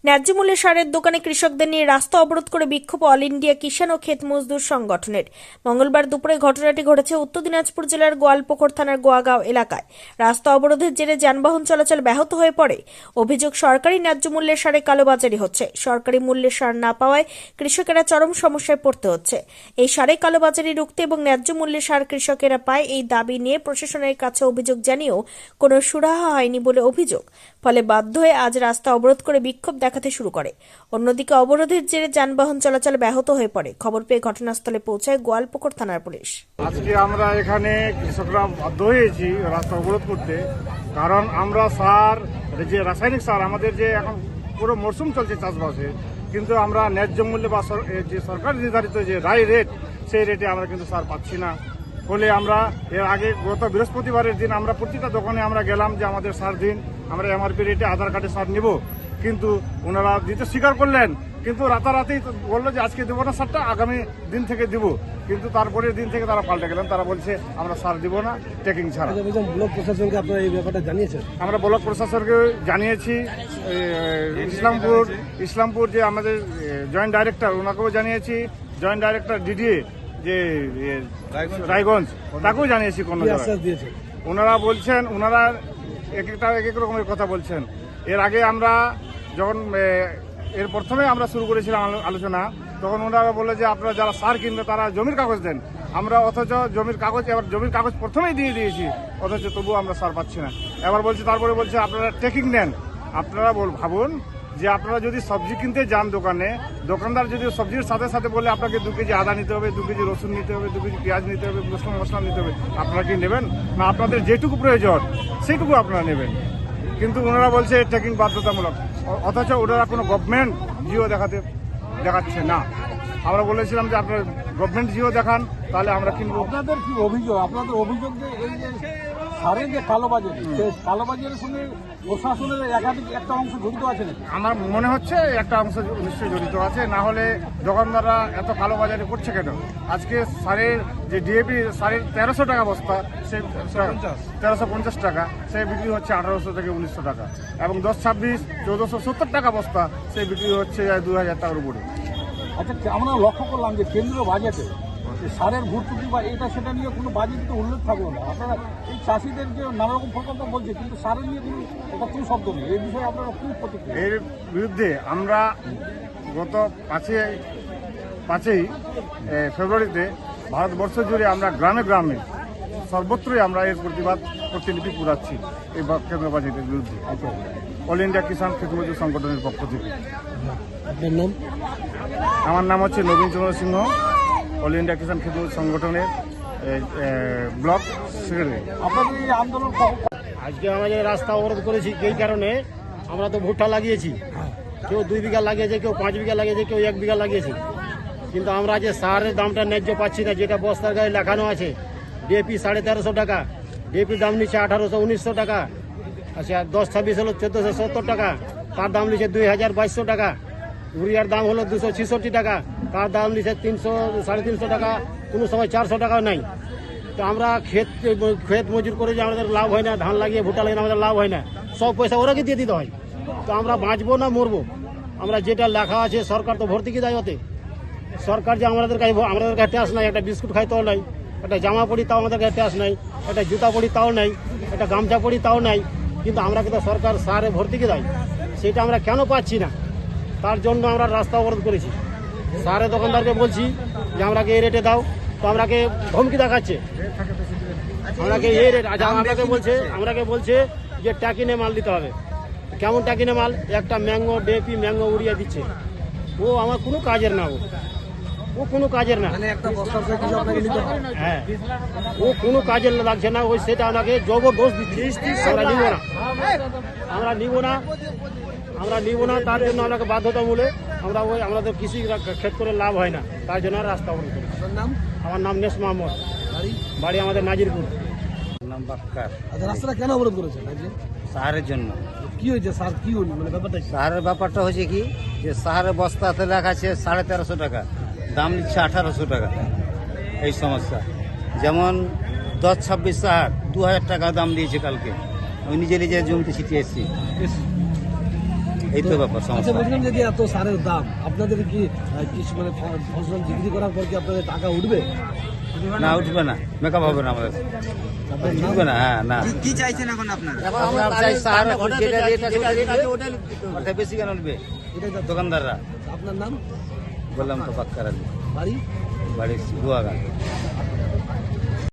ন্যায্য মূল্যে সারের দোকানে কৃষকদের নিয়ে রাস্তা অবরোধ করে বিক্ষোভ অল ইন্ডিয়া কিষাণ ও ক্ষেত মজদুর সংগঠনের। মঙ্গলবার দুপুরে ঘটনাটি ঘটেছে উত্তর দিনাজপুর জেলার গোয়ালপুকুর থানার গোয়াগাঁও এলাকায়। রাস্তা অবরোধের জেরে যানবাহন চলাচল ব্যাহত হয়ে পড়ে। অভিযোগ, সরকারি ন্যায্য মূল্যের সারে কালোবাজারি হচ্ছে। সরকারি মূল্যের সার না পাওয়ায় কৃষকেরা চরম সমস্যায় পড়তে হচ্ছে। এই সারে কালোবাজারি রুখতে এবং ন্যায্য মূল্যের সার কৃষকেরা পায়, এই দাবি নিয়ে প্রশাসনের কাছে অভিযোগ জানিয়েও কোনো সুরাহা হয়নি বলে অভিযোগ। ফলে বাধ্য হয়ে আজ রাস্তা অবরোধ করে বিক্ষোভ দেখাতে শুরু করে। অন্যদিকে অবরোধের জেরে যানবাহন চলাচল ব্যাহত হয়ে পড়ে। খবর পেয়ে ঘটনাস্থলে পৌঁছায় গোয়ালপুকুর থানার পুলিশ। আজকে আমরা এখানে কৃষকরা বাধ্য হয়েছি রাস্তা অবরোধ করতে, কারণ আমরা সার, যে রাসায়নিক সার আমাদের যে এখন পুরো মরশুম চলছে চাষবাসে, কিন্তু আমরা ন্যায্য মূল্যে বা যে সরকার নির্ধারিত যে রায় রেট, সেই রেটে আমরা কিন্তু সার পাচ্ছি না। ফলে আমরা এর আগে গত বৃহস্পতিবারের দিন আমরা প্রতিটা দোকানে আমরা গেলাম যে আমাদের সার দিন, আমরা এমআরপি রেটে আধার কার্ডে সার নিব, কিন্তু ওনারা দিতে স্বীকার করলেন। কিন্তু রাতারাতি বললো যে আজকে দেবো না সারটা, আগামী দিন থেকে দিব। কিন্তু তারপরের দিন থেকে তারা পাল্টে গেলেন, তারা বলছে আমরা সার দিব না ট্রেকিং ছাড়া। ব্লক প্রশাসনকে আপনারা এই ব্যাপারটা জানিয়েছেন? আমরা ব্লক প্রশাসনকে জানিয়েছি, ইসলামপুর যে আমাদের জয়েন্ট ডাইরেক্টর, ওনাকেও জানিয়েছি, জয়েন্ট ডাইরেক্টর ডিডিএ যে রায়গঞ্জ, তাকেও জানিয়েছি। কোনো ওনারা বলছেন, ওনারা এক এক রকমের কথা বলছেন। এর আগে আমরা যখন এর প্রথমে আমরা শুরু করেছিলাম আলোচনা, তখন ওনারা বলে যে আপনারা যারা সার কিনবে তারা জমির কাগজ দেন। আমরা অথচ জমির কাগজ প্রথমেই দিয়ে দিয়েছি, অথচ তবুও আমরা সার পাচ্ছি না। এবার বলছে, তারপরে বলছে আপনারা ট্রেকিং নেন। আপনারা ভাবুন যে আপনারা যদি সবজি কিনতে যান দোকানে, দোকানদার যদি সবজির সাথে সাথে বলে আপনাকে 2 কেজি আদা নিতে হবে, 2 কেজি রসুন নিতে হবে, 2 কেজি পেঁয়াজ নিতে হবে, মশলা নিতে হবে, আপনারা কি নেবেন? না আপনাদের যেটুকু প্রয়োজন সেইটুকু আপনারা নেবেন। কিন্তু ওনারা বলছে ট্রেকিং বাধ্যতামূলক, অথচ ওনারা কোনো গভর্নমেন্ট জিও দেখাচ্ছে না। আমরা বলেছিলাম যে আপনার গভর্নমেন্ট জিও দেখান, তাহলে আমরা কিনবো। আপনাদের কি অভিযোগ? আপনাদের অভিযোগ যে এই যে সারের যে কালোবাজারি, সেই কালোবাজারের সঙ্গে প্রশাসনের একটা অংশ জড়িত আছে নাকি? আমার মনে হচ্ছে একটা অংশ নিশ্চয়ই জড়িত আছে, না হলে দোকানদাররা এত কালোবাজারি করছে কেন? আজকে সারের যে ডিএপি সারের 1300 টাকা বস্তা, সে 1350 টাকা, সে বিক্রি হচ্ছে 1800 থেকে 1900 টাকা, এবং 10-26 1470 টাকা বস্তা, সে বিক্রি হচ্ছে 2000 টাকার উপরে। আচ্ছা, আমরা লক্ষ্য করলাম যে কেন্দ্রীয় বাজেটে সারের ভর্তুকি বা এটা সেটা নিয়ে কোনো বাজেটে উল্লেখ থাকলো না। আপনারা এই চাষিদের যে নানা রকম প্রকল্প বলছে, কিন্তু সারের নিয়ে কোনো শব্দ নেই। এই বিষয়ে আপনারা খুব প্রতিক্রিয়া? এর বিরুদ্ধে আমরা গত 5ই ফেব্রুয়ারিতে ভারতবর্ষ জুড়ে আমরা গ্রামে গ্রামে সর্বত্রই আমরা এর প্রতিলিপি পুরাচ্ছি এই কেন্দ্র বাজেটের বিরুদ্ধে, অল ইন্ডিয়া কিষাণ ক্ষেত মজদুর সংগঠনের পক্ষ থেকে। আপনার নাম? আমার নাম হচ্ছে নবীন চন্দ্র সিংহ, অল ইন্ডিয়া কিষাণ ক্ষেত মজদুর সংগঠনের ব্লক সেক্রেটারি। আপনাদের এই আন্দোলন আজকে আমাদের রাস্তা অবরোধ করেছি এই কারণে, আমরা তো ভুট্টা লাগিয়েছি, কেউ 2 বিঘা লাগিয়েছে, কেউ 5 বিঘা লাগিয়েছে, কেউ 1 বিঘা লাগিয়েছে, কিন্তু আমরা যে সারের দামটা ন্যায্য পাচ্ছি না। যেটা বস্তার গায়ে লেখানো আছে ডিএপি 1350 টাকা, ডিএপির দাম নিচ্ছে 1800-1900 টাকা, আচ্ছা 10-26 হলো 1470 টাকা, তার দাম নিচ্ছে 2200 টাকা। ইউরিয়ার দাম হলো 266 টাকা, তার দাম নিচ্ছে 300-350 টাকা, কোনো সময় 400 টাকাও নাই। তো আমরা ক্ষেত মজুর করে যে আমাদের লাভ হয় না, ধান লাগিয়ে ভুট্টা লাগিয়ে আমাদের লাভ হয় না, সব পয়সা ওরাকে দিয়ে দিতে হয়। তো আমরা বাঁচবো না মরবো? আমরা যেটা লেখা আছে, সরকার তো ভর্তুকি দেয় ওতে। সরকার যে আমাদের কাছে ট্যাক্স নাই, একটা বিস্কুট খাই তাও নাই, একটা জামা পড়ি তাও আমাদের কাছে ট্যাক্স নাই, একটা জুতা পড়ি তাও নাই, একটা গামছা পড়ি তাও নাই, কিন্তু আমরা কিন্তু সরকার সারে ভর্তুকি দেয়, সেটা আমরা কেন পাচ্ছি না? তার জন্য আমরা রাস্তা অবরোধ করেছি। সারে দোকানদারকে বলছি যে আমরাকে এই রেটে দাও, তো আমরাকে ধমকি দেখাচ্ছে, আমরাকে এই রেট। আচ্ছা, আমরাকে বলছে যে ট্যাকিনে মাল দিতে হবে। কেমন ট্যাকিনে মাল? একটা ম্যাঙ্গো ডিএপি ম্যাঙ্গো উড়িয়ে দিচ্ছে। ও আমার কোনো কাজের না, ও কোনো কাজের না। হ্যাঁ, ও কোনো কাজের লাগছে না, ওই সেটা আমাকে জবরদস্ত দিচ্ছে। আমরা নিব না, তার জন্য আমাকে বাধ্যতামূলক আমাদের কৃষি ক্ষেত করে লাভ হয় না, তার জন্য রাস্তা অবরোধ করি। আমার নাম নেস মোহাম্মদ, বাড়ি আমাদের নাজিরপুর। নাম বাক্কার। আচ্ছা, রাস্তাটা কেন অবরোধ করেছেন? সাহারের জন্য। কি হয়েছে স্যার? কি হল মানে ব্যাপারটা? সাহারের ব্যাপারটা হচ্ছে কি, যে সাহারের বস্তাতে লেখা আছে 1350 টাকা, দাম নিচ্ছে 1800 টাকা। এই সমস্যা, যেমন 10-26 সাহার 2000 টাকা দাম দিয়েছে কালকে। আমি নিজে জমিতে ছিটিয়ে এসেছি। এই তো ব্যাপার আচ্ছা, সমস্যা। বলছিলাম যদি এত সারের দাম আপনাদের কি কৃষি মানে ফসল বিক্রি করার পর কি আপনাদের টাকা উঠবে? না উঠবে না, মেকআপ হবে না আমাদের, আপনার নাম? উঠবে না। হ্যাঁ না, কি চাইছেন এখন আপনারা? আমরা চাই সার যেটা রেট আছে ওটা বেশি কেন নেবে এটাই তো- দোকানদাররা? আপনার নাম, বললাম তো পাক্কার আলী, বাড়ি? বাড়ি গুয়াঘাট।